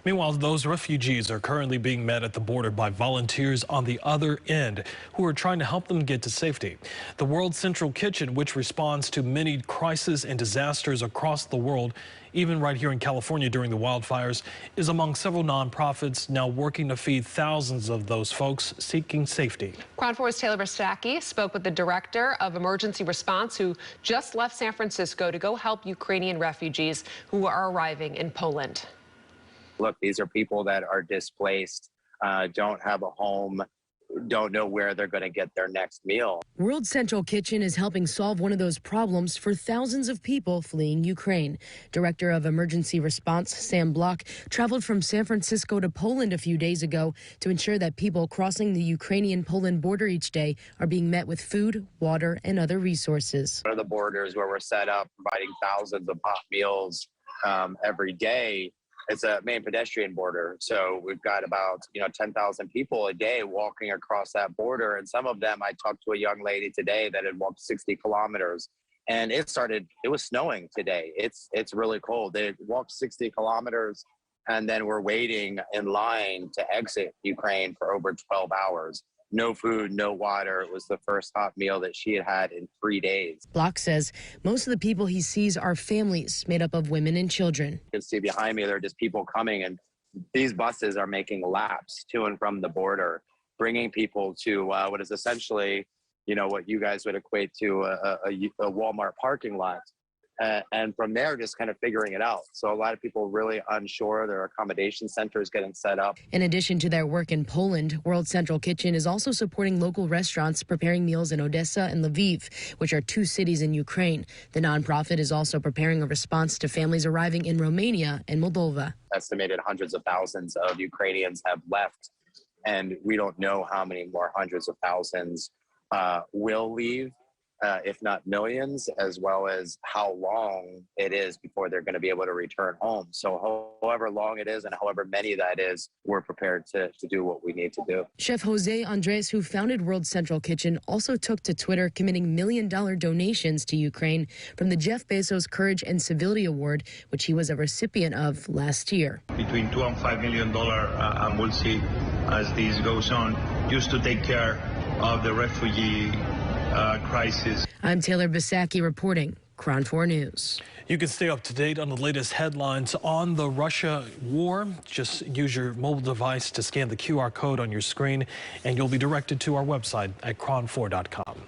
Meanwhile, those refugees are currently being met at the border by volunteers on the other end who are trying to help them get to safety. The World Central Kitchen, which responds to many crises and disasters across the world, even right here in California during the wildfires, is among several nonprofits now working to feed thousands of those folks seeking safety. KRON 4's Taylor Bisacky spoke with the director of emergency response who just left San Francisco to go help Ukrainian refugees who are arriving in Poland. Look, these are people that are displaced, don't have a home, don't know where they're going to get their next meal. World Central Kitchen is helping solve one of those problems for thousands of people fleeing Ukraine. Director of Emergency Response Sam Block traveled from San Francisco to Poland a few days ago to ensure that people crossing the Ukrainian-Poland border each day are being met with food, water, and other resources. One of the borders where we're set up, providing thousands of hot meals every day. It's a main pedestrian border, so we've got about 10,000 people a day walking across that border, and some of them, I talked to a young lady today that had walked 60 kilometers, and it was snowing today. It's really cold. They walked 60 kilometers, and then we're waiting in line to exit Ukraine for over 12 hours. No food, no water. It was the first hot meal that she had had in 3 days. Block says most of the people he sees are families made up of women and children. You can see behind me, there are just people coming, and these buses are making laps to and from the border, bringing people to what is essentially, what you guys would equate to a Walmart parking lot. And from there, just kind of figuring it out. So a lot of people really unsure. Their accommodation centers getting set up. In addition to their work in Poland, World Central Kitchen is also supporting local restaurants preparing meals in Odessa and Lviv, which are two cities in Ukraine. The nonprofit is also preparing a response to families arriving in Romania and Moldova. Estimated hundreds of thousands of Ukrainians have left, and we don't know how many more hundreds of thousands will leave. If not millions, as well as how long it is before they're going to be able to return home. So however long it is and however many that is, we're prepared to do what we need to do. Chef Jose Andres, who founded World Central Kitchen, also took to Twitter committing million-dollar donations to Ukraine from the Jeff Bezos Courage and Civility Award, which he was a recipient of last year. Between $2 and $5 million, and we'll see as this goes on, just to take care of the refugee crisis. I'm Taylor Bisacky reporting, KRON 4 News. You can stay up to date on the latest headlines on the Russia war. Just use your mobile device to scan the QR code on your screen, and you'll be directed to our website at kron4.com.